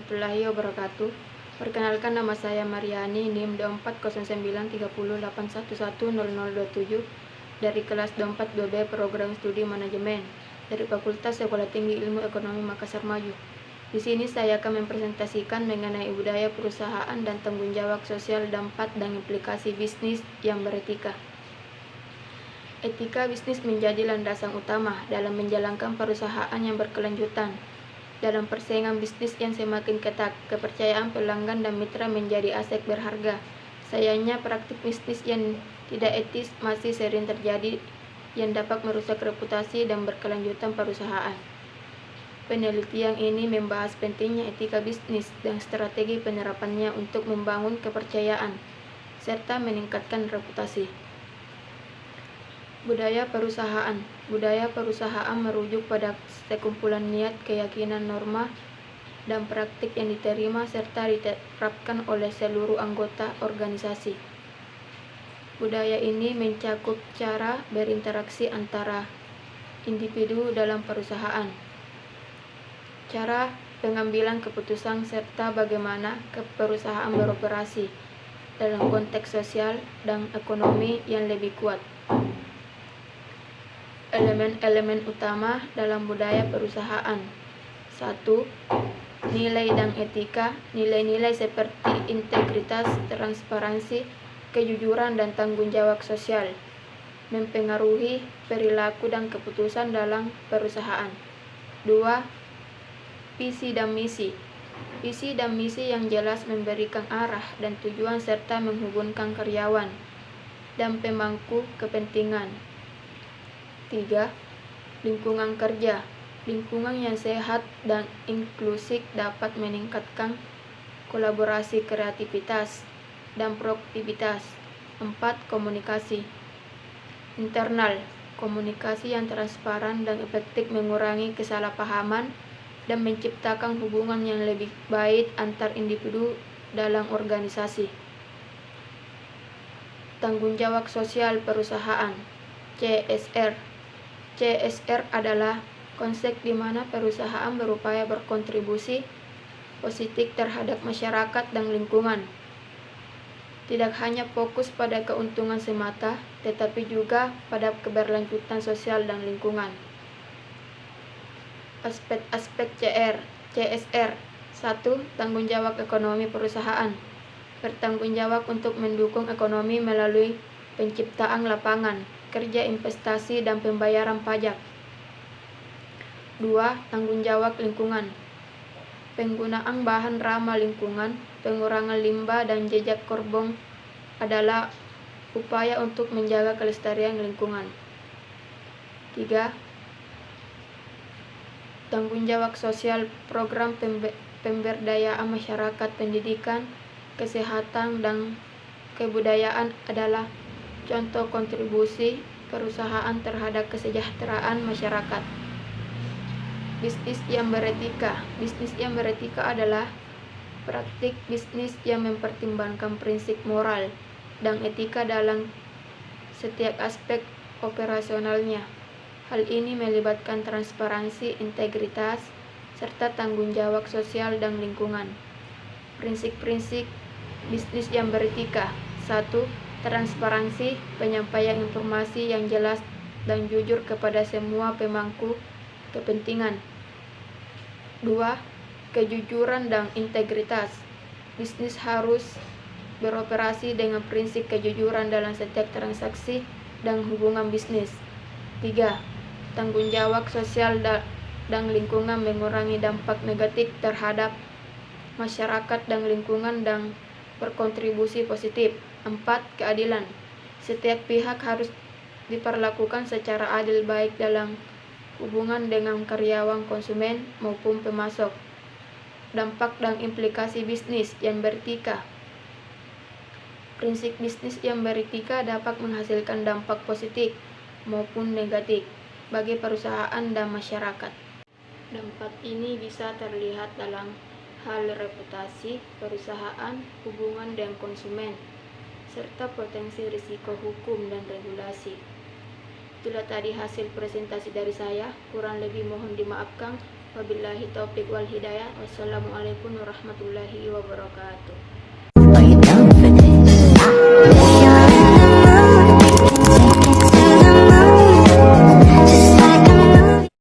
warahmatullahi wabarakatuh. Perkenalkan, nama saya Mariani, NIM 24093081110027 dari kelas 24 2B Program Studi Manajemen dari Fakultas Sekolah Tinggi Ilmu Ekonomi Makassar Maju. Di sini saya akan mempresentasikan mengenai budaya perusahaan dan tanggung jawab sosial, dampak dan implikasi bisnis yang beretika. Etika bisnis menjadi landasan utama dalam menjalankan perusahaan yang berkelanjutan. Dalam persaingan bisnis yang semakin ketat, kepercayaan pelanggan dan mitra menjadi aset berharga. Sayangnya, praktik bisnis yang tidak etis masih sering terjadi yang dapat merusak reputasi dan berkelanjutan perusahaan. Penelitian ini membahas pentingnya etika bisnis dan strategi penerapannya untuk membangun kepercayaan serta meningkatkan reputasi. Budaya perusahaan. Budaya perusahaan merujuk pada sekumpulan niat, keyakinan, norma, dan praktik yang diterima serta diterapkan oleh seluruh anggota organisasi. Budaya ini mencakup cara berinteraksi antara individu dalam perusahaan, cara pengambilan keputusan, serta bagaimana perusahaan beroperasi dalam konteks sosial dan ekonomi yang lebih kuat. Elemen-elemen utama dalam budaya perusahaan. 1. Nilai dan etika. Nilai-nilai seperti integritas, transparansi, kejujuran, dan tanggung jawab sosial mempengaruhi perilaku dan keputusan dalam perusahaan. 2. Visi dan misi. Visi dan misi yang jelas memberikan arah dan tujuan serta menghubungkan karyawan dan pemangku kepentingan. 3. Lingkungan kerja. Lingkungan yang sehat dan inklusif dapat meningkatkan kolaborasi, kreativitas, dan produktivitas. 4. Komunikasi internal. Komunikasi yang transparan dan efektif mengurangi kesalahpahaman dan menciptakan hubungan yang lebih baik antar individu dalam organisasi. Tanggung jawab sosial perusahaan, CSR. CSR adalah konsep di mana perusahaan berupaya berkontribusi positif terhadap masyarakat dan lingkungan. Tidak hanya fokus pada keuntungan semata, tetapi juga pada keberlanjutan sosial dan lingkungan. Aspek-aspek CSR. 1. Tanggung jawab ekonomi perusahaan. Bertanggung jawab untuk mendukung ekonomi melalui penciptaan lapangan kerja, investasi, dan pembayaran pajak. 2. Tanggung jawab lingkungan. Penggunaan bahan ramah lingkungan, pengurangan limbah, dan jejak karbon adalah upaya untuk menjaga kelestarian lingkungan. 3. Tanggung jawab sosial. Program pemberdayaan masyarakat, pendidikan, kesehatan, dan kebudayaan adalah contoh kontribusi perusahaan terhadap kesejahteraan masyarakat. Bisnis yang beretika. Bisnis yang beretika adalah praktik bisnis yang mempertimbangkan prinsip moral dan etika dalam setiap aspek operasionalnya. Hal ini melibatkan transparansi, integritas, serta tanggung jawab sosial dan lingkungan. Prinsip-prinsip bisnis yang beretika. 1. Transparansi, penyampaian informasi yang jelas dan jujur kepada semua pemangku kepentingan. 2. Kejujuran dan integritas. Bisnis harus beroperasi dengan prinsip kejujuran dalam setiap transaksi dan hubungan bisnis. 3. Tanggung jawab sosial dan lingkungan, mengurangi dampak negatif terhadap masyarakat dan lingkungan dan berkontribusi positif. 4. Keadilan. Setiap pihak harus diperlakukan secara adil baik dalam hubungan dengan karyawan, konsumen, maupun pemasok. Dampak dan implikasi bisnis yang beretika. Prinsip bisnis yang beretika dapat menghasilkan dampak positif maupun negatif bagi perusahaan dan masyarakat. Dampak ini bisa terlihat dalam hal reputasi perusahaan, hubungan dengan konsumen, serta potensi risiko hukum dan regulasi. Itulah tadi hasil presentasi dari saya, kurang lebih mohon dimaafkan. Wabillahi taufiq wal hidayah. Wassalamualaikum warahmatullahi wabarakatuh.